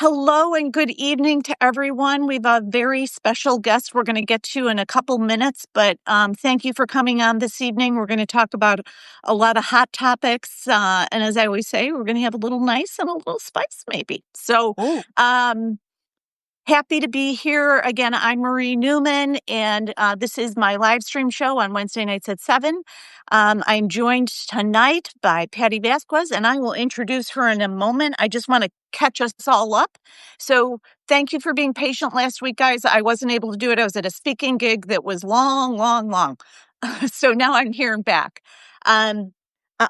Hello and good evening to everyone. We have a very special guest we're going to get to in a couple minutes, but thank you for coming on this evening. We're going to talk about a lot of hot topics. And as I always say, we're going to have a little nice and a little spice maybe. So Oh, happy to be here. Again, I'm Marie Newman, and this is my live stream show on Wednesday nights at 7. I'm joined tonight by Patty Vasquez, and I will introduce her in a moment. I just want to catch us all up. So thank you for being patient last week, guys. I wasn't able to do it. I was at a speaking gig that was long, long, long. So now I'm here and back.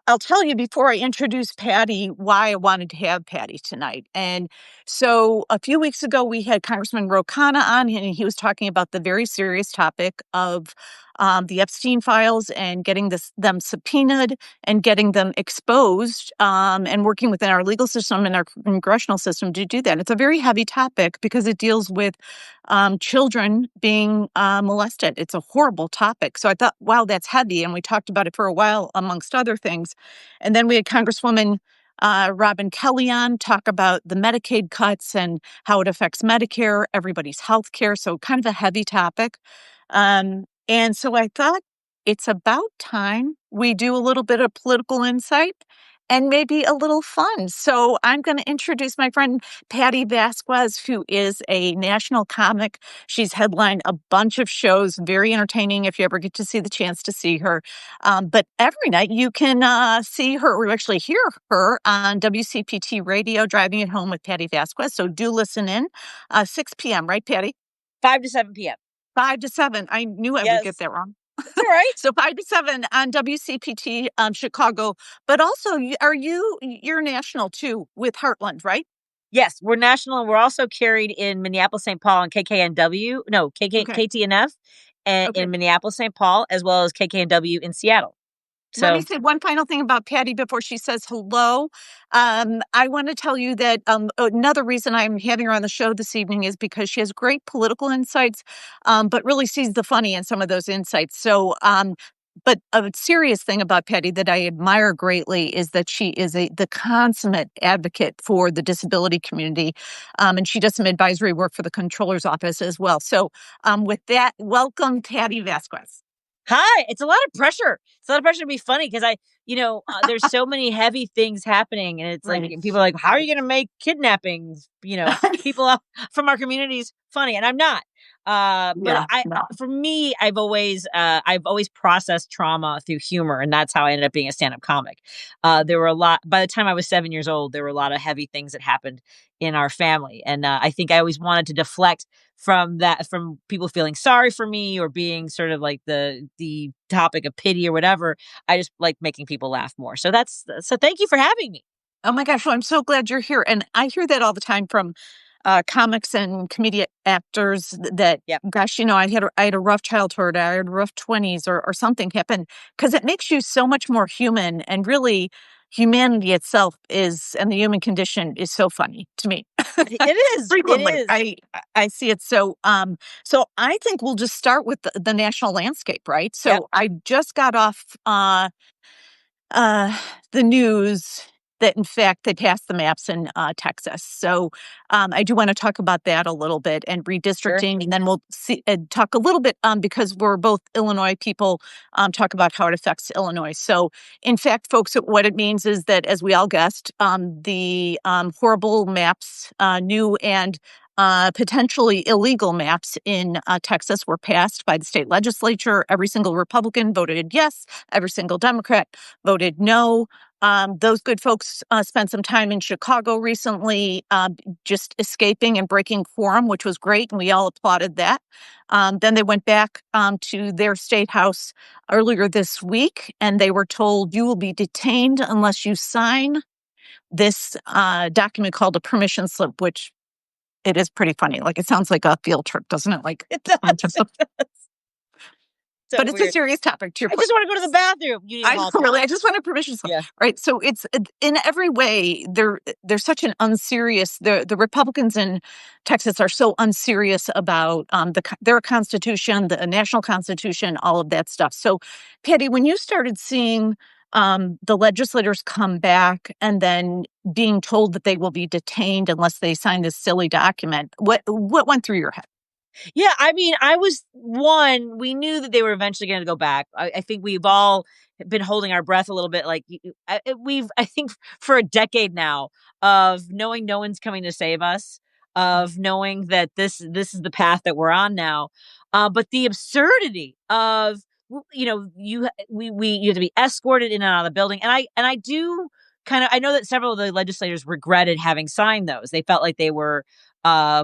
I'll tell you before I introduce Patty why I wanted to have Patty tonight. And so a few weeks ago, we had Congressman Ro Khanna on, and he was talking about the very serious topic of the Epstein files and getting them subpoenaed and getting them exposed, and working within our legal system and our congressional system to do that. It's a very heavy topic because it deals with children being molested. It's a horrible topic. So I thought, wow, that's heavy. And we talked about it for a while, amongst other things. And then we had Congresswoman Robin Kelly on talk about the Medicaid cuts and how it affects Medicare, everybody's health care. So kind of a heavy topic. And so I thought it's about time we do a little bit of political insight and maybe a little fun. So I'm going to introduce my friend Patty Vasquez, who is a national comic. She's headlined a bunch of shows, very entertaining if you ever get to see the chance to see her. But every night you can see her, or actually hear her on WCPT Radio, Driving It Home with Patty Vasquez. So do listen in. 6 p.m., right, Patty? 5 to 7 p.m. 5 to 7. I knew I would get Yes. that wrong. It's all right. So 5 to 7 on WCPT Chicago. But also, you're national too with Heartland, right? Yes, we're national, and we're also carried in Minneapolis, St. Paul, and Okay. KTNF, and Okay. in Minneapolis, St. Paul, as well as KKNW in Seattle. Let me So say one final thing about Patty before she says hello. I want to tell you that another reason I'm having her on the show this evening is because she has great political insights, but really sees the funny in some of those insights. So, but a serious thing about Patty that I admire greatly is that she is the consummate advocate for the disability community, and she does some advisory work for the Comptroller's Office as well. So, with that, welcome, Patty Vasquez. hi, it's a lot of pressure. It's a lot of pressure to be funny because there's so many heavy things happening, and it's like Right. people are like, how are you going to make kidnappings, people from our communities funny? And I'm not. But Yeah, no. for me, I've always processed trauma through humor, and that's how I ended up being a stand-up comic. There were a lot. By the time I was 7 years old, there were a lot of heavy things that happened in our family, and I think I always wanted to deflect from people feeling sorry for me or being sort of like the topic of pity or whatever. I just like making people laugh more. So thank you for having me. Oh my gosh, well, I'm so glad you're here. And I hear that all the time from comics and comedic actors that, Yep. gosh, I had a rough childhood, I had rough 20s or something happen, because it makes you so much more human. And really, humanity itself and the human condition is so funny to me. It is. It Frequently, is. I see it. So I think we'll just start with the national landscape, right? Yep. So I just got off uh, the news that, in fact, they passed the maps in Texas. So I do want to talk about that a little bit and Sure. redistricting, and then we'll talk a little bit because we're both Illinois people. Talk about how it affects Illinois. So, in fact, folks, what it means is that, as we all guessed, the horrible maps, new and potentially illegal maps in Texas were passed by the state legislature. Every single Republican voted yes. Every single Democrat voted no. Those good folks spent some time in Chicago recently, just escaping and breaking quorum, which was great, and we all applauded that. Then they went back to their state house earlier this week, and they were told, you will be detained unless you sign this document called a permission slip, which it is pretty funny. Like, it sounds like a field trip, doesn't it? Like, It does. So but it's a weird. serious topic, to your I point. just want to go to the bathroom. You need a I know, hall pass. really. I just want a permission slip, Yeah. right? So it's in every way they're such an unserious. The Republicans in Texas are so unserious about their constitution, the national constitution, all of that stuff. So, Patty, when you started seeing the legislators come back and then being told that they will be detained unless they sign this silly document. What went through your head? Yeah, I mean, I was one, we knew that they were eventually going to go back. I think we've all been holding our breath a little bit. Like, I think for a decade now of knowing no one's coming to save us, of knowing that this is the path that we're on now. But the absurdity of, you have to be escorted in and out of the building. And I do kind of, I know that several of the legislators regretted having signed those. They felt like they were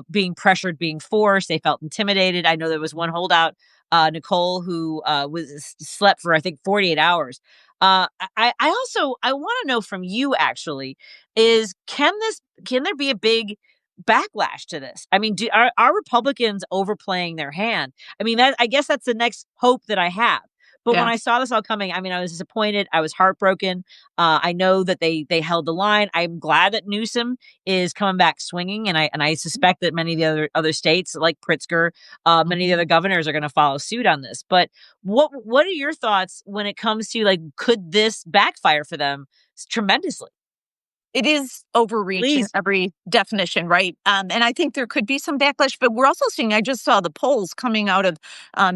being pressured, being forced. They felt intimidated. I know there was one holdout, Nicole, who was slept for I think 48 hours. I want to know from you actually is can there be a big backlash to this? I mean, are Republicans overplaying their hand? I mean, that I guess that's the next hope that I have. But when Yeah. I saw this all coming, I mean, I was disappointed. I was heartbroken. I know that they held the line. I'm glad that Newsom is coming back swinging, and I suspect that many of the other states like Pritzker, many of the Mhm. other governors are going to follow suit on this. But what are your thoughts when it comes to like could this backfire for them tremendously? It is overreach in Please, every definition, right? And I think there could be some backlash, but we're also seeing. I just saw the polls coming out of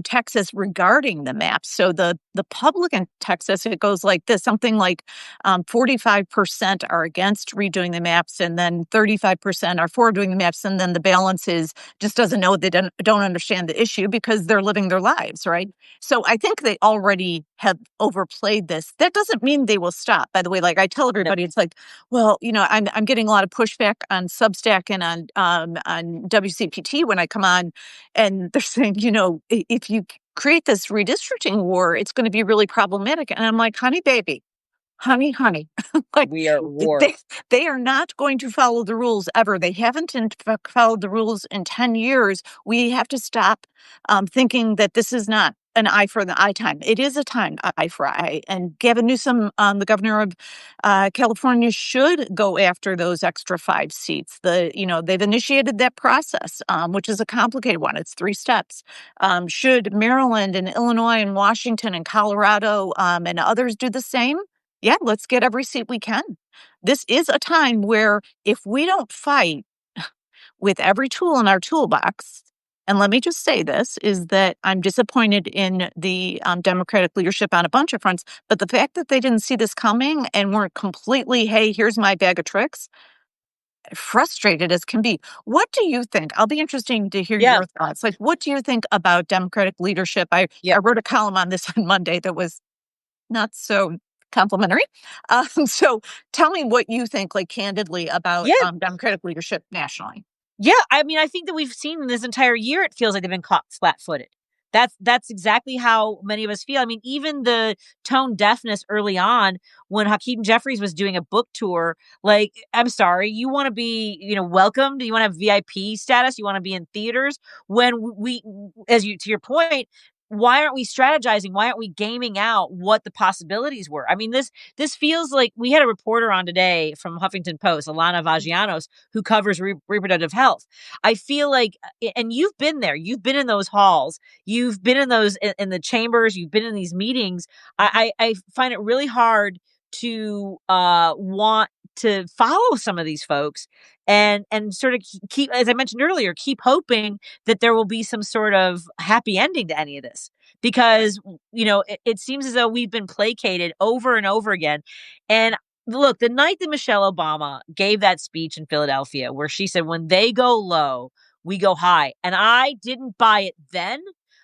Texas regarding the maps. So the public in Texas, it goes like this: something like 45% are against redoing the maps, and then 35% are for doing the maps, and then the balance is just doesn't know. They don't understand the issue because they're living their lives, right? So I think they already have overplayed this. That doesn't mean they will stop. By the way, like I tell no, everybody, it's like, well, I'm getting a lot of pushback on Substack and on WCPT when I come on, and they're saying, if you create this redistricting war, it's going to be really problematic. And I'm like, honey, baby, honey, like we are at war. they are not going to follow the rules ever. They haven't followed the rules in 10 years. We have to stop thinking that this is not an eye for the eye time. It is a time eye for eye. And Gavin Newsom, the governor of California, should go after those extra 5 seats. They've initiated that process, which is a complicated one. It's 3 steps. Should Maryland and Illinois and Washington and Colorado and others do the same? Yeah, let's get every seat we can. This is a time where if we don't fight with every tool in our toolbox, and let me just say this, is that I'm disappointed in the Democratic leadership on a bunch of fronts, but the fact that they didn't see this coming and weren't completely, hey, here's my bag of tricks, frustrated as can be. What do you think? I'll be interesting to hear Yeah, your thoughts. Like, what do you think about Democratic leadership? I yeah, wrote a column on this on Monday that was not so complimentary. So tell me what you think, like candidly, about yeah. Democratic leadership nationally. Yeah, I mean, I think that we've seen this entire year, it feels like they've been caught flat-footed. That's exactly how many of us feel. I mean, even the tone deafness early on when Hakeem Jeffries was doing a book tour, like, I'm sorry, you want to be, welcomed? You want to have VIP status? You want to be in theaters? When we, as you to your point, why aren't we strategizing? Why aren't we gaming out what the possibilities were? I mean, this feels like we had a reporter on today from Huffington Post, Alana Vagianos, who covers reproductive health. I feel like, and you've been there, you've been in those halls, you've been in those in the chambers, you've been in these meetings. I find it really hard to want to follow some of these folks and sort of keep, as I mentioned earlier, keep hoping that there will be some sort of happy ending to any of this because it seems as though we've been placated over and over again. And look, the night that Michelle Obama gave that speech in Philadelphia, where she said, when they go low, we go high. And I didn't buy it then.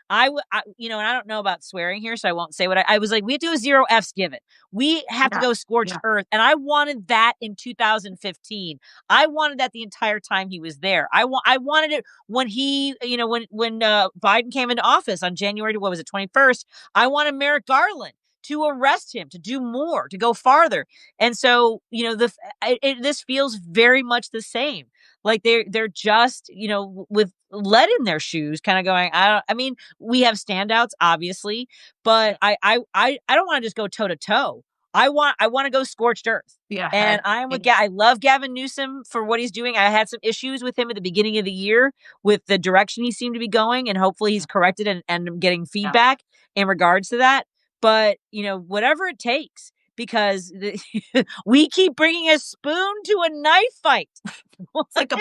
And I don't know about swearing here, so I won't say what I was like. We have to do a zero F's given. We have to Yeah, go scorched yeah, earth. And I wanted that in 2015. I wanted that the entire time he was there. I wanted it when he, when Biden came into office on January, what was it, 21st? I wanted Merrick Garland to arrest him, to do more, to go farther. And so, this feels very much the same. Like they're just, with lead in their shoes, kind of going, I mean, we have standouts, obviously, but I don't want to just go toe to toe. I want to go scorched earth. yeah. And I am with I love Gavin Newsom for what he's doing. I had some issues with him at the beginning of the year with the direction he seemed to be going, and hopefully he's corrected and getting Yeah. feedback in regards to that. But whatever it takes, because we keep bringing a spoon to a knife fight. It's like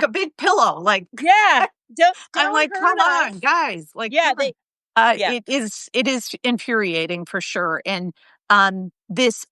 a big pillow. Like Yeah, I'm don't like, hurt come on, us. guys. Like, Yeah, come on. they yeah. It is infuriating for sure. And this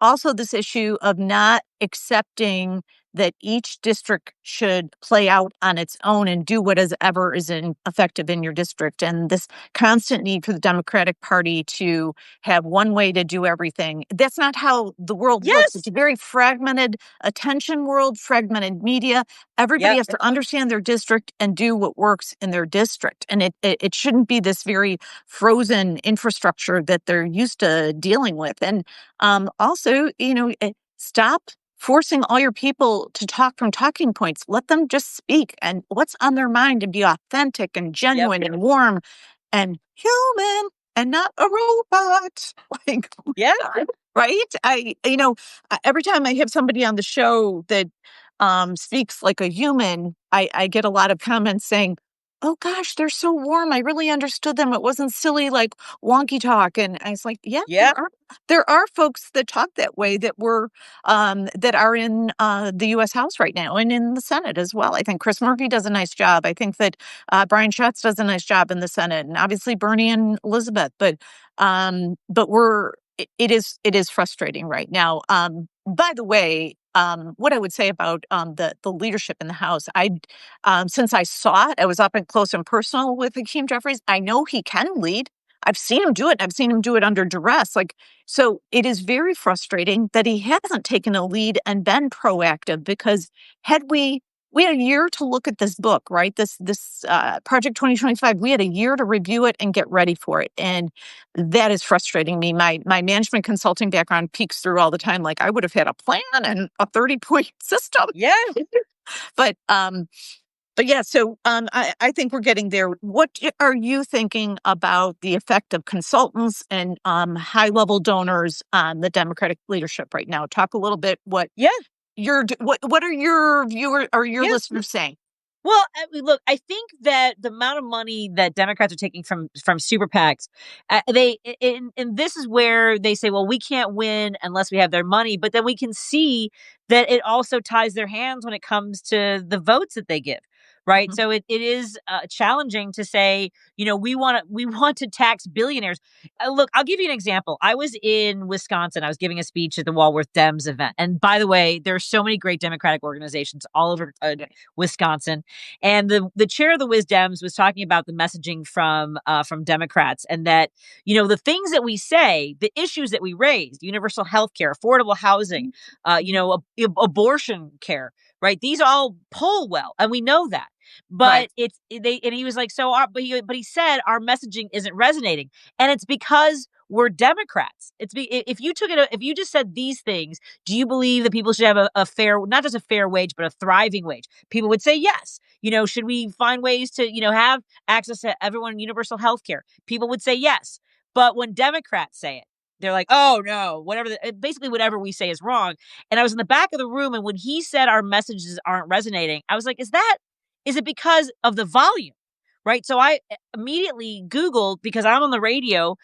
issue of not accepting that each district should play out on its own and do whatever is effective in your district. And this constant need for the Democratic Party to have one way to do everything. That's not how the world works. It's Yes. a very fragmented attention world, fragmented media. Everybody Yep. has to understand their district and do what works in their district. And it shouldn't be this very frozen infrastructure that they're used to dealing with. And also, stop forcing all your people to talk from talking points. Let them just speak and what's on their mind and be authentic and Yep. genuine and warm and human and not a robot. Like, Yeah. right? Every time I have somebody on the show that speaks like a human, I get a lot of comments saying, "Oh gosh, they're so warm. I really understood them. It wasn't silly like wonky talk." And I was like, "Yeah, Yeah. there are folks that talk that way that are in the U.S. House right now and in the Senate as well. I think Chris Murphy does a nice job. I think that Brian Schatz does a nice job in the Senate, and obviously Bernie and Elizabeth. But it is frustrating right now. By the way, what I would say about the leadership in the House, since I saw it, I was up and close and personal with Hakeem Jeffries. I know he can lead. I've seen him do it. I've seen him do it under duress. So it is very frustrating that he hasn't taken a lead and been proactive because had we had a year to look at this book, right? This Project 2025. We had a year to review it and get ready for it, and that is frustrating me. My management consulting background peeks through all the time. Like I would have had a plan and a 30-point system, Yeah. but yeah. So I think we're getting there. What are you thinking about the effect of consultants and high level donors on the Democratic leadership right now? Talk a little bit Yeah. what are your viewers or your Yeah. listeners saying? Well, look, I think that the amount of money that Democrats are taking from super PACs, and this is where they say, well, we can't win unless we have their money. But then we can see that it also ties their hands when it comes to the votes that they give. Right. Mhm. So it is challenging to say, we want to tax billionaires. Look, I'll give you an example. I was in Wisconsin. I was giving a speech at the Walworth Dems event. And by the way, there are so many great Democratic organizations all over Wisconsin. And the chair of the Wisdems was talking about the messaging from Democrats, and that the things that we say, the issues that we raised, universal health care, affordable housing, abortion care, right? These all poll well, and we know that. Right. But and he was like, but he said our messaging isn't resonating, and it's because we're Democrats. If you took it, if you just said these things, do you believe that people should have a fair, not just a fair wage, but a thriving wage? People would say yes. Should we find ways to, have access to everyone universal health care? People would say yes. But when Democrats say it, they're like, oh no, basically whatever we say is wrong. And I was in the back of the room, and when he said our messages aren't resonating, I was like, is it because of the volume? Right. So I immediately Googled, because I'm on the radio.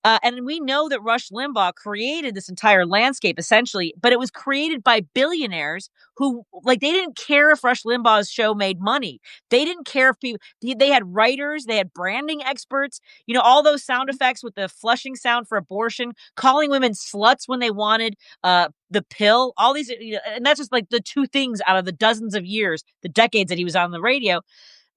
And we know that Rush Limbaugh created this entire landscape essentially, but it was created by billionaires who, like, they didn't care if Rush Limbaugh's show made money. They didn't care if people, they had writers, they had branding experts, all those sound effects with the flushing sound for abortion, calling women sluts when they wanted the pill, all these, and that's just like the two things out of the dozens of years, the decades that he was on the radio.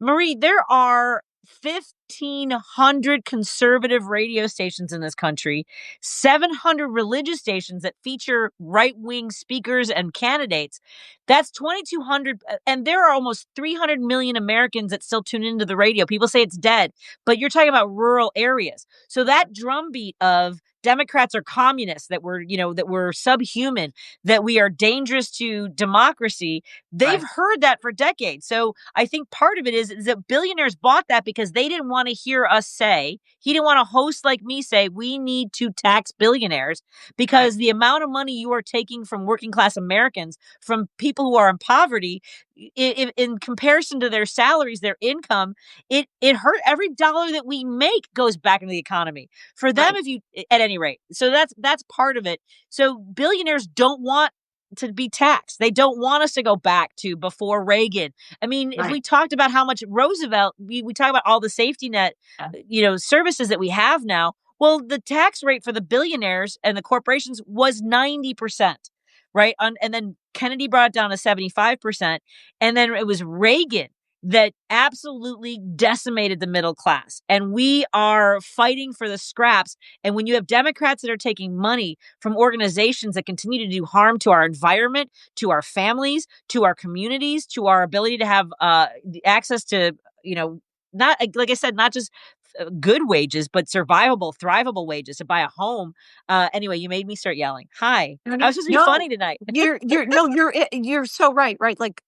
Marie, there are 1,500 conservative radio stations in this country, 700 religious stations that feature right-wing speakers and candidates. That's 2,200. And there are almost 300 million Americans that still tune into the radio. People say it's dead, but you're talking about rural areas. So that drumbeat of Democrats are communists, that we're subhuman, that we are dangerous to democracy. They've Right. heard that for decades. So I think part of it is that billionaires bought that because they didn't want to hear us say, he didn't want a host like me say, we need to tax billionaires, Right. because the amount of money you are taking from working class Americans, from people who are in poverty, in comparison to their salaries, their income, it hurt. Every dollar that we make goes back into the economy. For them, Right. if you, at any any rate. So that's part of it. So billionaires don't want to be taxed. They don't want us to go back to before Reagan. I mean, if Right. we talked about how much Roosevelt, we talk about all the safety net, Yeah. services that we have now. Well, the tax rate for the billionaires and the corporations was 90%, right? And then Kennedy brought it down to 75%. And then it was Reagan that absolutely decimated the middle class. And we are fighting for the scraps. And when you have Democrats that are taking money from organizations that continue to do harm to our environment, to our families, to our communities, to our ability to have access to, not like I said, not just good wages, but survivable, thrivable wages to buy a home. Anyway, you made me start yelling. Hi, No, I no, was supposed to be no. funny tonight. You're no, you're so right, right? Like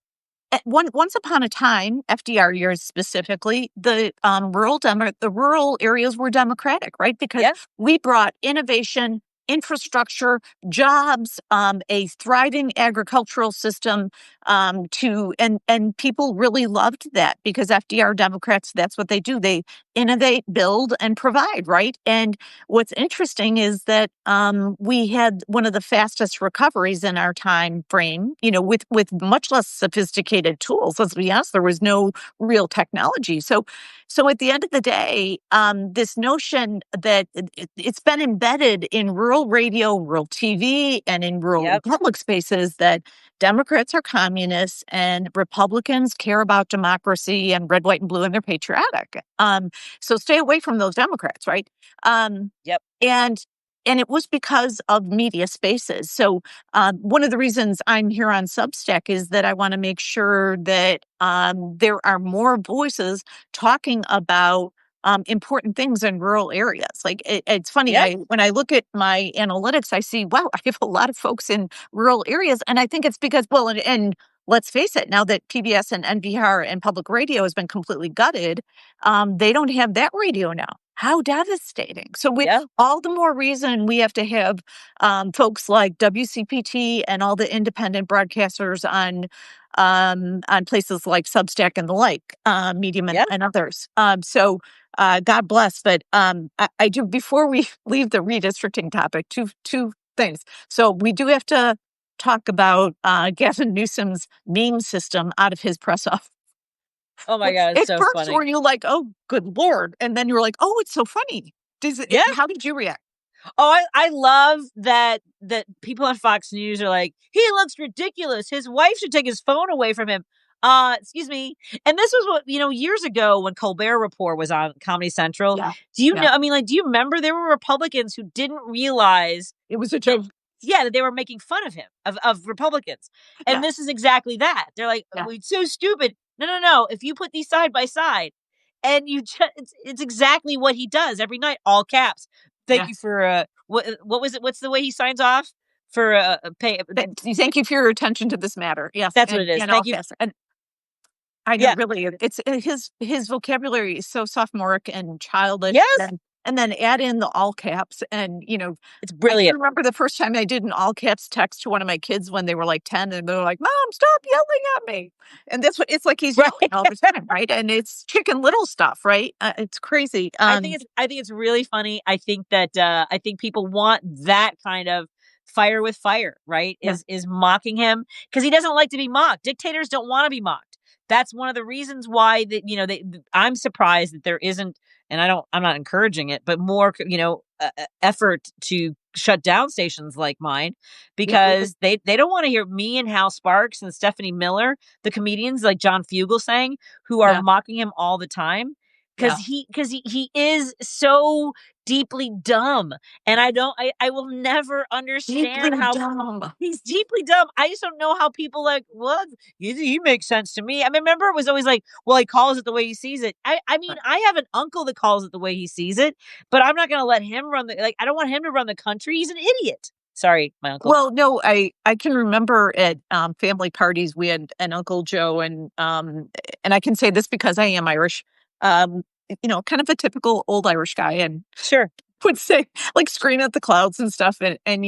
once upon a time, FDR years specifically, the rural areas were democratic, right? Because Yeah, we brought innovation, infrastructure, jobs, a thriving agricultural system, and people really loved that because FDR Democrats, that's what they do. They innovate, build, and provide, right? And what's interesting is that we had one of the fastest recoveries in our time frame, with much less sophisticated tools. Let's be honest, there was no real technology. So at the end of the day, this notion that it's been embedded in rural radio, rural TV, and in rural yep, public spaces that Democrats are communists and Republicans care about democracy and red, white, and blue, and they're patriotic. So stay away from those Democrats, right? Um, yep, and and it was because of media spaces. So one of the reasons I'm here on Substack is that I want to make sure that there are more voices talking about important things in rural areas. Like it's funny, yep, when I look at my analytics, I see, wow, I have a lot of folks in rural areas, and I think it's because, well, and let's face it, now that PBS and NPR and public radio has been completely gutted, they don't have that radio now. How devastating. So yep, all the more reason we have to have folks like WCPT and all the independent broadcasters on places like Substack and the like, Medium and, yep. and others. So God bless. But I do, before we leave the redistricting topic, two things. So we do have to talk about Gavin Newsom's meme system out of his press office. Oh my God, it's At so first, funny. were you like, "Oh, good lord," and then you were like, "Oh, it's so funny." Yeah. How did you react? Oh, I love that people on Fox News are like, he looks ridiculous. His wife should take his phone away from him. Excuse me. And this was what, years ago when Colbert Report was on Comedy Central. Yeah, Do you yeah, know? I mean, like, do you remember there were Republicans who didn't realize, it was a joke. yeah, that they were making fun of him, of Republicans. And Yeah, this is exactly that. They're like, yeah, "Oh, it's so stupid." No, no, no. If you put these side by side and you just, it's exactly what he does every night, all caps. Thank yeah. you for what was it? What's the way he signs off for pay? Thank you for your attention to this matter. Yes, That's what and it is. all Thank you. caps. And I know, Yeah. really, it's his vocabulary is so sophomoric and childish, Yes. and then add in the all caps, and It's I can brilliant. remember the first time I did an all caps text to one of my kids when they were like 10, and they're like, "Mom, stop yelling at me." And that's what it's like, he's Right. yelling all the time, right? And it's Chicken Little stuff, right? It's crazy. I think it's really funny. I think people want that kind of fire with fire, right? Yeah. Is mocking him because he doesn't like to be mocked. Dictators don't want to be mocked. That's one of the reasons why that I'm surprised that there isn't, and I'm not encouraging it, but more effort to shut down stations like mine Yeah. because they don't want to hear me and Hal Sparks and Stephanie Miller, the comedians like John Fugelsang, who are Yeah. mocking him all the time because Yeah. he is so deeply dumb, and I will never Deeply understand how dumb. he's deeply dumb. I just don't know how people like what he makes sense to me. I mean, remember it was always like, well, he calls it the way he sees it. I mean, Right. I have an uncle that calls it the way he sees it, but I'm not going to let him run I don't want him to run the country. He's an idiot. Sorry, my uncle. Well, no, I can remember at family parties we had an Uncle Joe, and I can say this because I am Irish. Um, kind of a typical old Irish guy, and Sure. would say, like, scream at the clouds and stuff, and and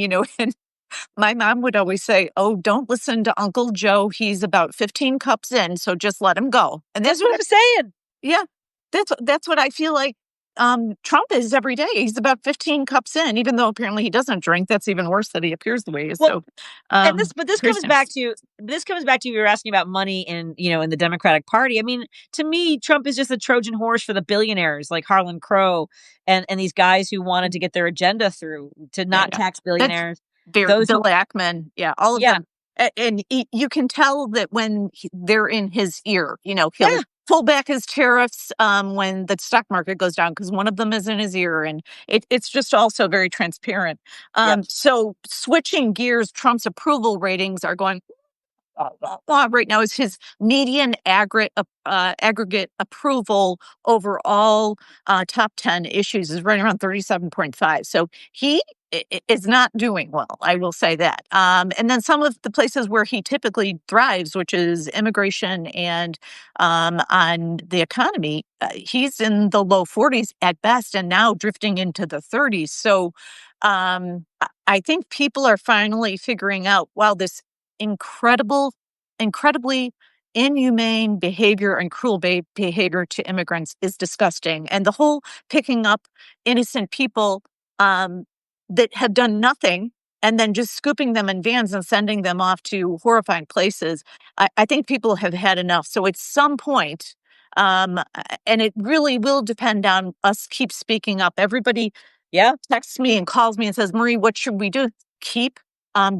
my mom would always say, "Oh, don't listen to Uncle Joe. He's about 15 cups in, so just let him go." And That's that's what what I'm saying. yeah, that's what I feel like. Trump is every day. He's about 15 cups in, even though apparently he doesn't drink. That's even worse that he appears the way he is. Well, So, and this comes back craziness. to you were asking about money in, in the Democratic Party. I mean, to me, Trump is just a Trojan horse for the billionaires like Harlan Crow and these guys who wanted to get their agenda through to Yeah, not yeah. tax That's billionaires. Those Bill who Ackman. Yeah, all of Yeah. them. And you can tell that when they're in his ear, he'll Yeah. pull back his tariffs when the stock market goes down because one of them is in his ear. And it's just also very transparent. Yep. So switching gears, Trump's approval ratings are going right now is his median aggregate approval over all top 10 issues is right around 37.5. So he is not doing well, I will say that. And then some of the places where he typically thrives, which is immigration and on the economy, he's in the low 40s at best and now drifting into the 30s. So I think people are finally figuring out, wow, this incredibly inhumane behavior and cruel behavior to immigrants is disgusting. And the whole picking up innocent people that have done nothing and then just scooping them in vans and sending them off to horrifying places, I think people have had enough. So at some point, and it really will depend on us keep speaking up. Everybody Yeah. texts me and calls me and says, Marie, what should we do? Keep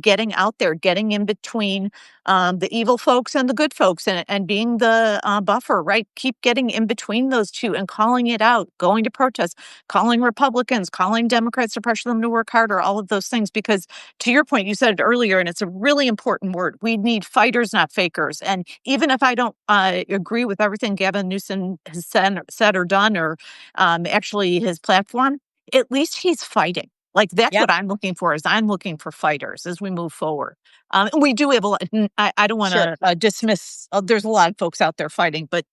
getting out there, getting in between the evil folks and the good folks, and being the buffer, right? Keep getting in between those two and calling it out, going to protests, calling Republicans, calling Democrats to pressure them to work harder, all of those things. Because to your point, you said it earlier, and it's a really important word. We need fighters, not fakers. And even if I don't agree with everything Gavin Newsom has said or done, or actually his platform, at least he's fighting. Like, that's Yep. what I'm looking for, is I'm looking for fighters as we move forward. And we do have a lot. I don't want Sure. to dismiss, there's a lot of folks out there fighting, but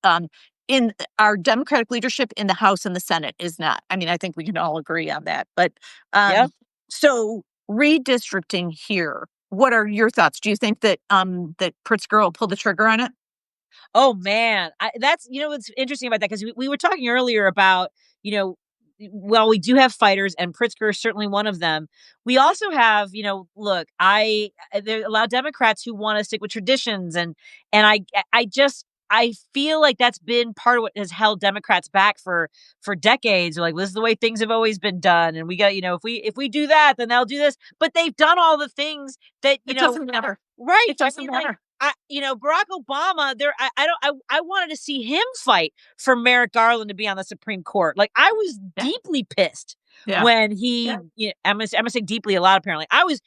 in our Democratic leadership in the House and the Senate is not. I mean, I think we can all agree on that. But Yeah. so redistricting here, what are your thoughts? Do you think that that Pritzker will pull the trigger on it? Oh man, that's what's interesting about that because we were talking earlier about well, we do have fighters, and Pritzker is certainly one of them. We also have, look, there are a lot of Democrats who want to stick with traditions, and I feel like that's been part of what has held Democrats back for decades. They're like, this is the way things have always been done, and we got, if we do that, then they'll do this. But they've done all the things that It doesn't matter. right. It I doesn't mean, like, matter. Barack Obama, I don't, I wanted to see him fight for Merrick Garland to be on the Supreme Court. Like, I was Yeah. deeply pissed Yeah. when he, I'm gonna say deeply a lot, apparently. I was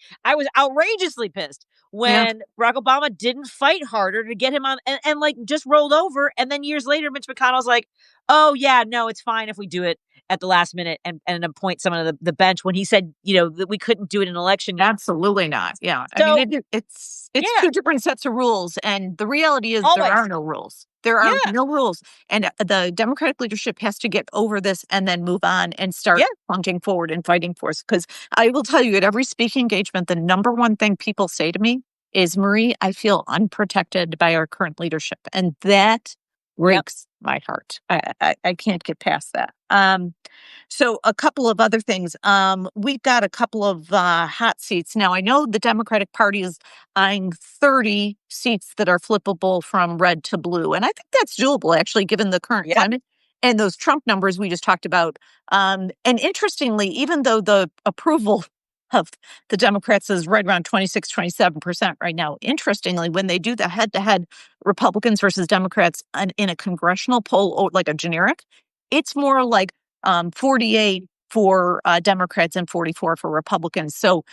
outrageously pissed Yeah. when Barack Obama didn't fight harder to get him on and like just rolled over. And then years later, Mitch McConnell's like, oh yeah, no, it's fine if we do it at the last minute and appoint someone to the bench when he said, that we couldn't do it in election year. Absolutely not. Yeah. I mean, So it's yeah, two different sets of rules. And the reality is there are always. no rules. There are Yeah. no rules. And the Democratic leadership has to get over this and then move on and start Yeah. plunging forward and fighting for us. Because I will tell you, at every speaking engagement, the number one thing people say to me is, Marie, I feel unprotected by our current leadership. And that Yep. breaks my heart. I can't get past that. So a couple of other things. We've got a couple of hot seats. Now, I know the Democratic Party is eyeing 30 seats that are flippable from red to blue. And I think that's doable, actually, given the current Yeah. climate and those Trump numbers we just talked about. And interestingly, even though the approval of the Democrats is right around 26-27% right now, interestingly, when they do the head-to-head Republicans versus Democrats in a congressional poll, or like a generic, it's more like 48 for Democrats and 44 for Republicans. So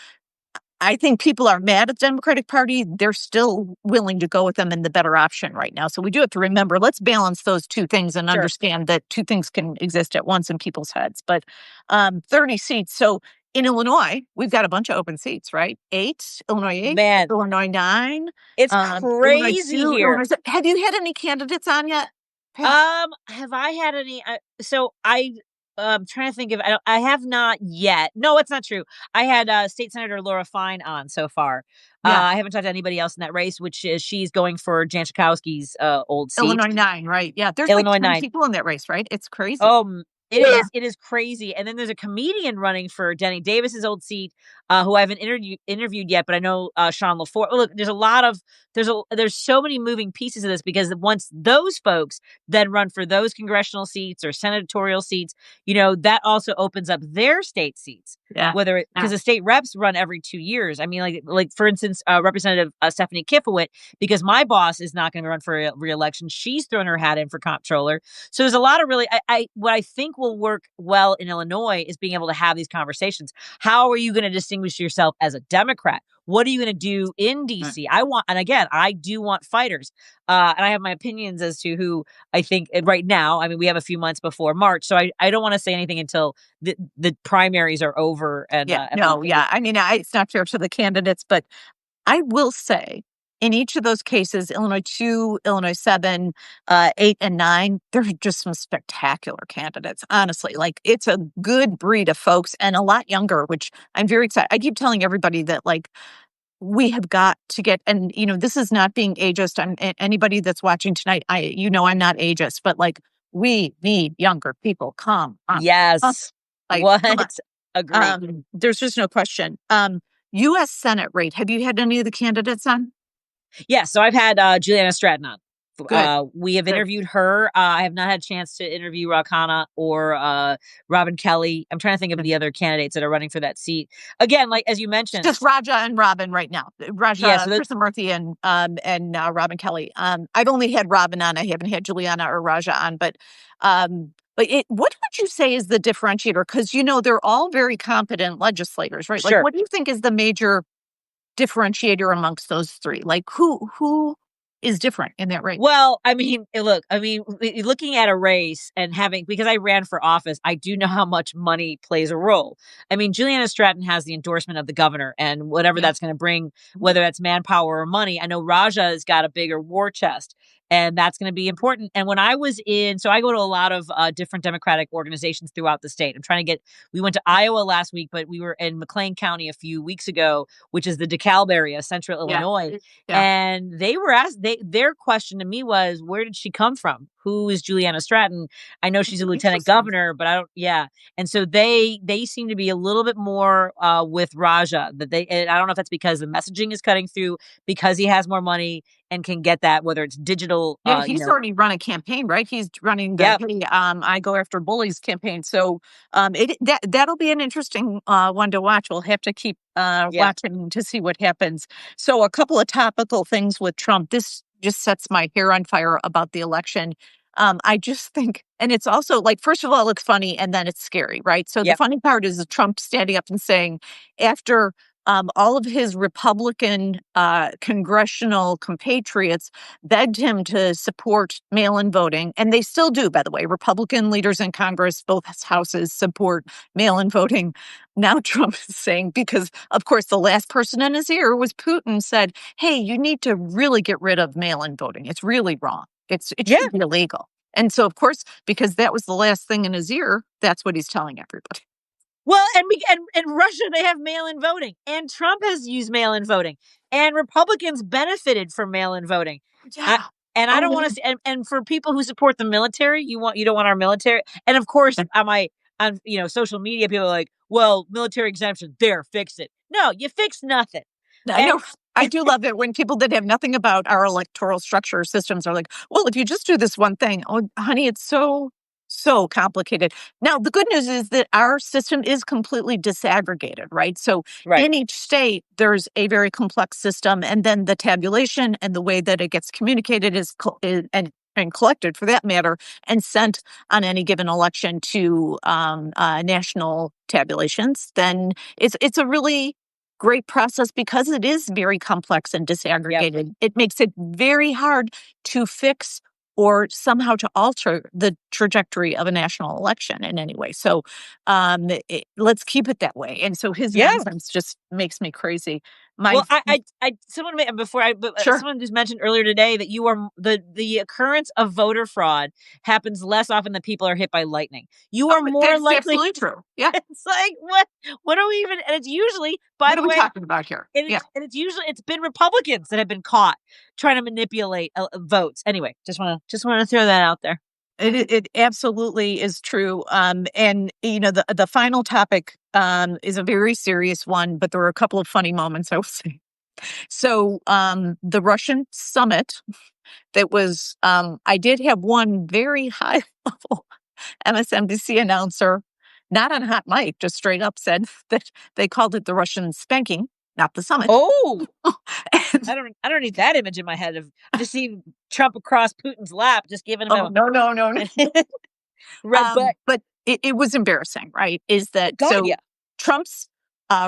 I think people are mad at the Democratic Party. They're still willing to go with them in the better option right now. So we do have to remember, let's balance those two things and Sure. understand that two things can exist at once in people's heads. But 30 seats. So in Illinois, we've got a bunch of open seats, right? Illinois 8, Man, Illinois 9, it's Illinois crazy 2, here. Have you had any candidates on yet, Pat? Have I had any? So I'm trying to think of. I have not yet. No, it's not true. I had State Senator Laura Fine on so far. Yeah. I haven't talked to anybody else in that race, which is she's going for Jan Schakowsky's old seat, Illinois 9, right? Yeah, there's like Illinois 10 9. people in that race, right? It's crazy. Oh, Yeah. It is crazy. And then there's a comedian running for Denny Davis's old seat, who I haven't interviewed yet, but I know Sean LaForge. Look, there's so many moving pieces of this because once those folks then run for those congressional seats or senatorial seats, that also opens up their state seats. Yeah. Whether because the state reps run every 2 years. I mean, like for instance, Representative Stephanie Kifowit, because my boss is not going to run for re-election. She's thrown her hat in for comptroller. So there's a lot of really, what I think will work well in Illinois is being able to have these conversations. How are you going to distinguish yourself as a Democrat? What are you going to do in DC? And again, I do want fighters. And I have my opinions as to who I think right now. I mean, we have a few months before March, so I don't want to say anything until the primaries are over. And Yeah. No, yeah. I mean, it's not fair to the candidates, but I will say in each of those cases, Illinois 2, Illinois 7, 8, and 9, there are just some spectacular candidates, honestly. Like, it's a good breed of folks and a lot younger, which I'm very excited. I keep telling everybody that, like, we have got to get, and, this is not being ageist. Anybody that's watching tonight, I'm not ageist, but like, we need younger people. Come on. yes, Like, come on. what agree. There's just no question. U.S. Senate rate. Have you had any of the candidates on? Yeah, so I've had Juliana Stratton on. Good. We have interviewed her. I have not had a chance to interview Rawkhana or Robin Kelly. I'm trying to think of the other candidates that are running for that seat. Again, like as you mentioned, Just Raja and Robin right now. Raja, yeah, so Krishnamurthy, and Robin Kelly. I've only had Robin on. I haven't had Juliana or Raja on, but what would you say is the differentiator? Because they're all very competent legislators, right? Like, sure. what do you think is the major differentiator amongst those three? Like, who is different in that race? Well, I mean, look, looking at a race and because I ran for office, I do know how much money plays a role. I mean, Juliana Stratton has the endorsement of the governor and whatever that's going to bring, whether that's manpower or money. I know Raja has got a bigger war chest. And that's going to be important. And when I was so I go to a lot of different Democratic organizations throughout the state. We went to Iowa last week, but we were in McLean County a few weeks ago, which is the DeKalb area, central Illinois. Yeah. And they were asked, their question to me was, where did she come from? Who is Juliana Stratton? I know she's a lieutenant governor, but I don't, yeah. And so they seem to be a little bit more with Raja. And I don't know if that's because the messaging is cutting through, because he has more money and can get that, whether it's digital. Yeah, he's already run a campaign, right? He's running the I Go After Bullies campaign. So that'll be an interesting one to watch. We'll have to keep watching to see what happens. So a couple of topical things with Trump. This just sets my hair on fire about the election. I just think, and it's also like, first of all, it's funny and then it's scary, right? So the funny part is Trump standing up and saying, after all of his Republican congressional compatriots begged him to support mail-in voting, and they still do, by the way. Republican leaders in Congress, both houses, support mail-in voting. Now Trump is saying, because, of course, the last person in his ear was Putin, said, hey, you need to really get rid of mail-in voting. It's really wrong. It should be illegal. And so, of course, because that was the last thing in his ear, that's what he's telling everybody. Well, and Russia, they have mail-in voting, and Trump has used mail-in voting, and Republicans benefited from mail-in voting. Yeah. I don't want to see, and for people who support the military, you don't want our military. And of course, on social media, people are like, well, military exemption, there, fix it. No, you fix nothing. I know. I do love it when people that have nothing about our electoral structure systems are like, well, if you just do this one thing, oh, honey, it's so complicated. Now, the good news is that our system is completely disaggregated, right? So in each state, there's a very complex system. And then the tabulation and the way that it gets communicated and collected, for that matter, and sent on any given election to national tabulations, then it's a really great process because it is very complex and disaggregated. Yep. It makes it very hard to fix or somehow to alter the trajectory of a national election in any way. So let's keep it that way. And so his nonsense just makes me crazy. Someone just mentioned earlier today that you are the occurrence of voter fraud happens less often than people are hit by lightning. You are more that's likely. Absolutely true. Yeah. It's like, what are we even, and it's usually, by the way, what are we talking about here? And it's been Republicans that have been caught trying to manipulate votes. Anyway, just want to throw that out there. It absolutely is true. And the final topic is a very serious one, but there were a couple of funny moments, I would say. So the Russian summit that was I did have one very high level MSNBC announcer, not on hot mic, just straight up said that they called it the Russian spanking, not the summit. Oh, And, I don't need that image in my head of just seeing Trump across Putin's lap, just giving him oh no, no, no, no. a red butt. But it was embarrassing, right? Is that God, so? yeah. Trump's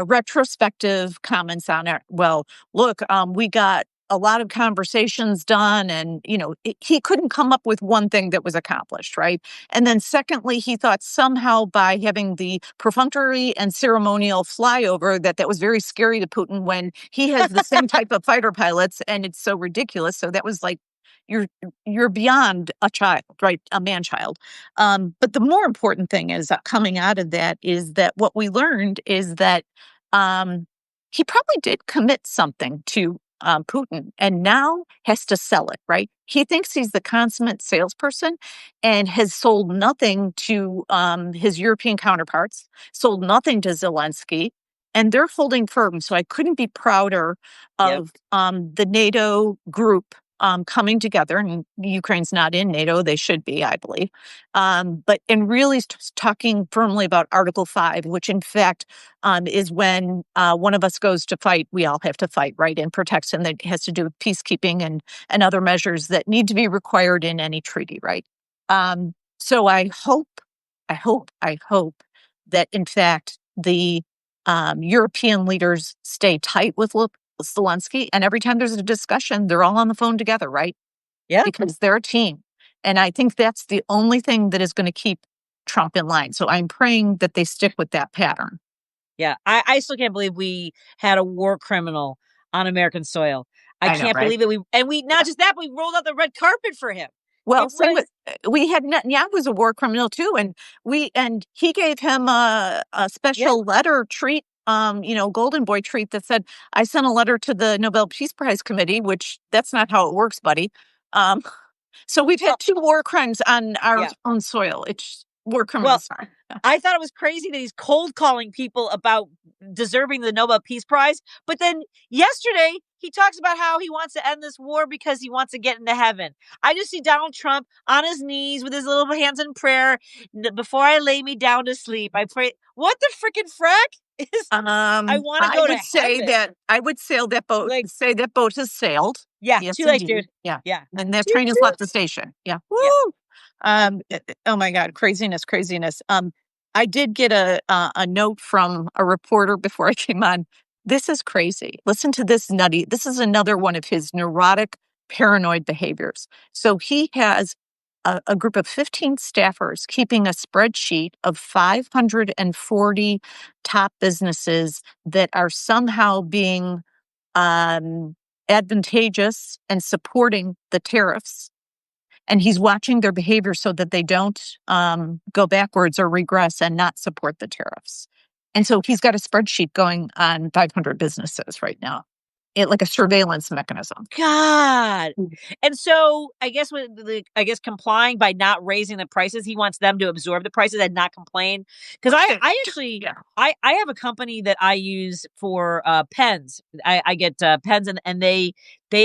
retrospective comments on it. Well, look, we got a lot of conversations done, and he couldn't come up with one thing that was accomplished, right? And then, secondly, he thought somehow by having the perfunctory and ceremonial flyover that was very scary to Putin when he has the same type of fighter pilots, and it's so ridiculous. So that was like you're you're beyond a child, right? A man child. But the more important thing is coming out of that is that what we learned is that um, he probably did commit something to Putin and now has to sell it, right? He thinks he's the consummate salesperson and has sold nothing to his European counterparts, sold nothing to Zelensky, and they're holding firm. So I couldn't be prouder Yep. of the NATO group coming together, and Ukraine's not in NATO. They should be, I believe. But and really talking firmly about Article 5, which in fact is when one of us goes to fight, we all have to fight, right? And protects, and that has to do with peacekeeping and other measures that need to be required in any treaty, right? So I hope that in fact the European leaders stay tight with Zelensky, and every time there's a discussion, they're all on the phone together, right? Yeah. Because they're a team. And I think that's the only thing that is going to keep Trump in line. So I'm praying that they stick with that pattern. Yeah. I still can't believe we had a war criminal on American soil. I I know, can't right? believe it. We not just that, but we rolled out the red carpet for him. Well, It same was with we had Netanyahu was a war criminal too, and he gave him a yeah. special letter treat, Golden Boy treat that said, "I sent a letter to the Nobel Peace Prize Committee," which that's not how it works, buddy. Um, so we've had Well, two war crimes on our yeah. own soil. It's war Well, criminals. Sorry. I thought it was crazy that he's cold calling people about deserving the Nobel Peace Prize. But then yesterday, he talks about how he wants to end this war because he wants to get into heaven. I just see Donald Trump on his knees with his little hands in prayer. Before I lay me down to sleep, I pray. What the freaking frack is? I want to I go to would say heaven. that I would sail that boat. Like, Say that boat has sailed. yeah, Yes, too late, dude. indeed. Yeah, Yeah, and that toot train has toot. left the station. Yeah. Yeah, Woo! Oh my God, craziness, craziness. I did get a note from a reporter before I came on. This is crazy. Listen to this nutty. This is another one of his neurotic, paranoid behaviors. So he has a group of 15 staffers keeping a spreadsheet of 540 top businesses that are somehow being um, advantageous and supporting the tariffs, and he's watching their behavior so that they don't go backwards or regress and not support the tariffs. And so he's got a spreadsheet going on 500 businesses right now, like a surveillance mechanism. God. Mm. And so I guess complying by not raising the prices, he wants them to absorb the prices and not complain. Because I actually Yeah. I have a company that I use for pens. I get pens and they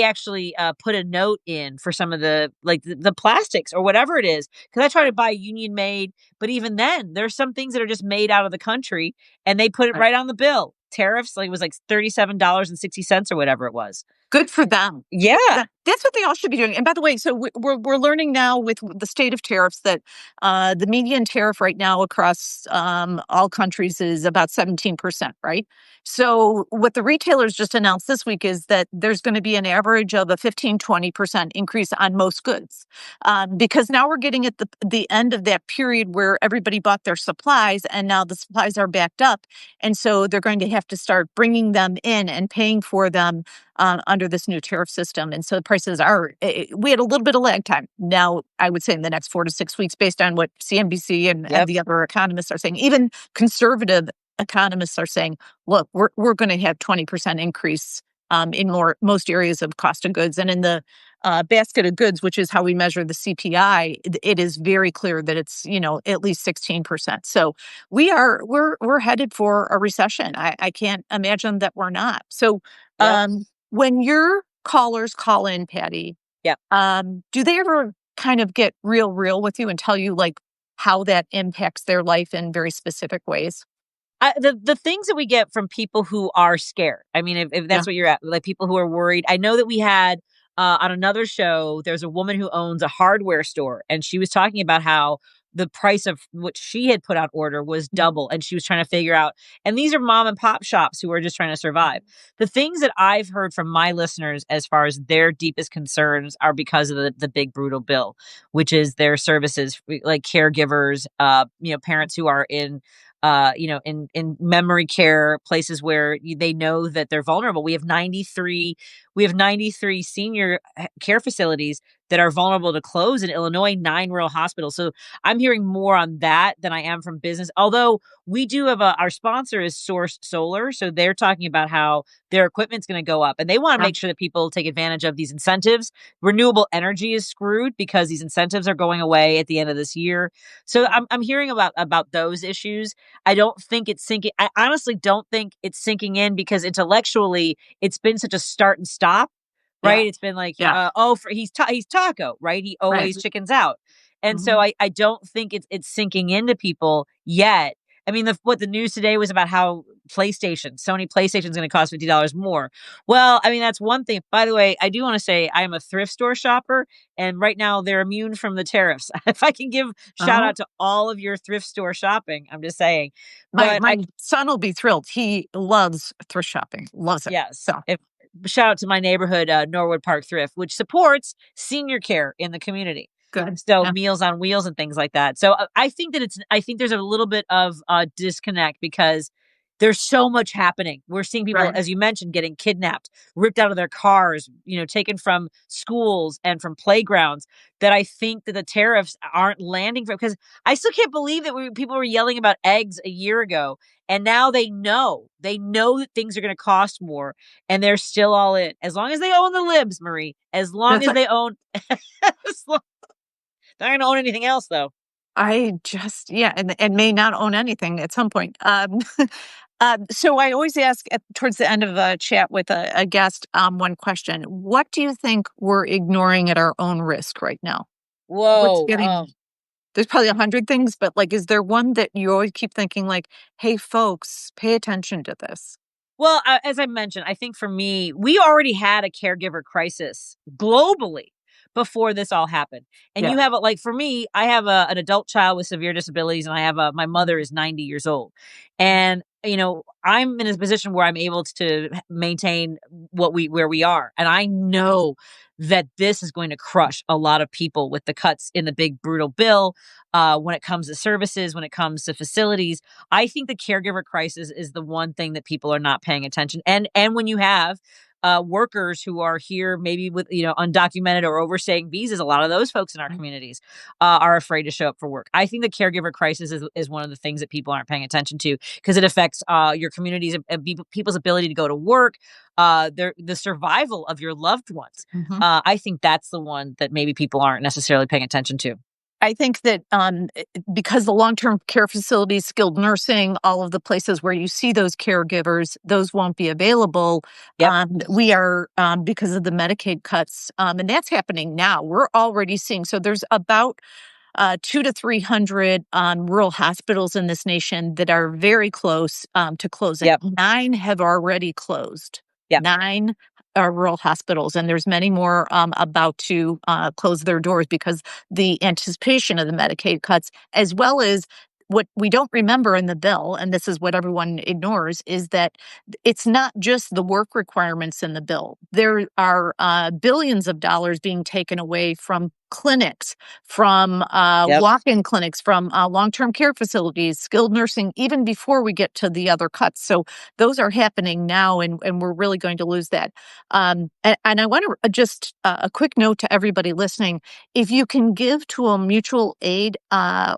actually put a note in for some of the like the plastics or whatever it is. Because I try to buy union made, but even then, there's some things that are just made out of the country and they put it Right. right on the bill. Tariffs, like it was like $37.60 or whatever it was. Good for them. Good for Yeah. them. That's what they all should be doing. And by the way, so we're learning now with the state of tariffs that the median tariff right now across all countries is about 17%, right? So what the retailers just announced this week is that there's going to be an average of a 15-20% increase on most goods, because now we're getting at the end of that period where everybody bought their supplies and now the supplies are backed up, and so they're going to have to start bringing them in and paying for them under this new tariff system. And so the prices are, we had a little bit of lag time. Now, I would say in the next 4 to 6 weeks, based on what CNBC and Yep. the other economists are saying, even conservative economists are saying, look, we're going to have 20% increase in most areas of cost of goods. And in the basket of goods, which is how we measure the CPI, it is very clear that it's, at least 16%. So we're headed for a recession. I can't imagine that we're not. So Yep. when your callers call in, Patty, Yep. do they ever kind of get real with you and tell you like how that impacts their life in very specific ways? The things that we get from people who are scared. I mean, if Yeah. that's what you're at, like people who are worried. I know that we had on another show, there's a woman who owns a hardware store, and she was talking about how the price of what she had put on order was Mhm. double, and she was trying to figure out. And these are mom and pop shops who are just trying to survive. The things that I've heard from my listeners as far as their deepest concerns are because of the big brutal bill, which is their services like caregivers, parents who are in in memory care places where they know that they're vulnerable. We have 93 senior care facilities that are vulnerable to close in Illinois, 9 rural hospitals. So I'm hearing more on that than I am from business. Although we do have our sponsor is Source Solar. So they're talking about how their equipment's going to go up and they want to Yeah. make sure that people take advantage of these incentives. Renewable energy is screwed because these incentives are going away at the end of this year. So I'm hearing about those issues. I don't think it's sinking. I honestly don't think it's sinking in because intellectually it's been such a start and stop, Yeah. right? It's been like, Yeah. he's taco, right? He Right. always chickens out. And so Mhm. I don't think it's sinking into people yet. I mean, what the news today was about how Sony PlayStation is going to cost $50 more. Well, I mean, that's one thing. By the way, I do want to say I am a thrift store shopper, and right now they're immune from the tariffs. If I can give shout Oh, out to all of your thrift store shopping, I'm just saying. my But my son will be thrilled. He loves thrift shopping, loves it. yes, So if shout out to my neighborhood, Norwood Park Thrift, which supports senior care in the community. good. So Yeah. Meals on Wheels and things like that. So I think there's a little bit of disconnect because there's so much happening. We're seeing people, Right. as you mentioned, getting kidnapped, ripped out of their cars, taken from schools and from playgrounds. That I think that the tariffs aren't landing for because I still can't believe that people were yelling about eggs a year ago, and now they know that things are going to cost more, and they're still all in. As long as they own the libs, Marie. As long That's as like they own, as long they're not gonna own anything else though. I just yeah, and may not own anything at some point. So I always ask towards the end of a chat with a guest one question. What do you think we're ignoring at our own risk right now? What's Whoa. getting there's probably 100 things, but like, is there one that you always keep thinking like, hey, folks, pay attention to this? Well, as I mentioned, I think for me, we already had a caregiver crisis globally before this all happened. And Yeah. you have like for me, I have an adult child with severe disabilities, and I have my mother is 90 years old, and I'm in a position where I'm able to maintain where we are, and I know that this is going to crush a lot of people with the cuts in the big brutal bill. When it comes to services, when it comes to facilities, I think the caregiver crisis is the one thing that people are not paying attention. And when you have workers who are here, maybe with undocumented or overstaying visas, a lot of those folks in our Right. communities are afraid to show up for work. I think the caregiver crisis is one of the things that people aren't paying attention to because it affects your communities, people's ability to go to work, the survival of your loved ones. Mhm. I think that's the one that maybe people aren't necessarily paying attention to. I think that because the long term care facilities, skilled nursing, all of the places where you see those caregivers, those won't be available. Yep. We are, because of the Medicaid cuts, and that's happening now. We're already seeing, so there's about two to 300 rural hospitals in this nation that are very close to closing. Yep. 9 have already closed. Yep. 9 are rural hospitals, and there's many more about to close their doors because the anticipation of the Medicaid cuts, as well as what we don't remember in the bill, and this is what everyone ignores, is that it's not just the work requirements in the bill. There are billions of dollars being taken away from clinics, from Yep. walk-in clinics, from long-term care facilities, skilled nursing, even before we get to the other cuts. So those are happening now, and we're really going to lose that. And I want to just a quick note to everybody listening: if you can give to a mutual aid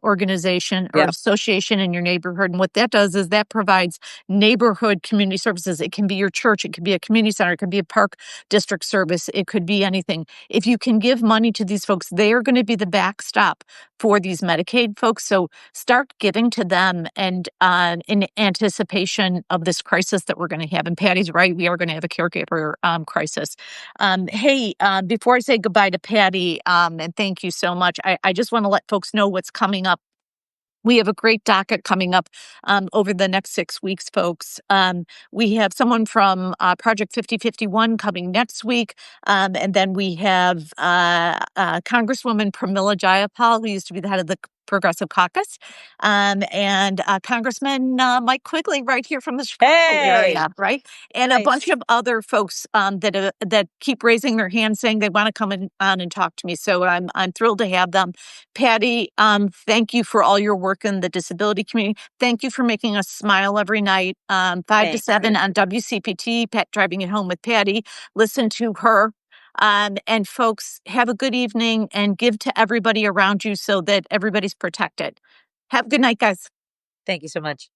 organization or Yep. association in your neighborhood, and what that does is that provides neighborhood community services. It can be your church, it could be a community center, it could be a park district service, it could be anything. If you can give money to these folks, they are going to be the backstop for these Medicaid folks. So start giving to them, and in anticipation of this crisis that we're going to have. And Patty's right, we are going to have a caregiver crisis. Hey, before I say goodbye to Patty, and thank you so much, I just want to let folks know what's coming up. We have a great docket coming up over the next 6 weeks, folks. We have someone from Project 5051 coming next week. And then we have Congresswoman Pramila Jayapal, who used to be the head of the Progressive Caucus, and Congressman Mike Quigley, right here from the Chicago Hey, area, right? And a nice. bunch of other folks that keep raising their hands saying they want to come on and talk to me. So I'm thrilled to have them. Patty, thank you for all your work in the disability community. Thank you for making us smile every night, 5 to 7 Thanks. on WCPT, Pat Driving It Home with Patty. Listen to her. And folks, have a good evening and give to everybody around you so that everybody's protected. Have a good night, guys. Thank you so much.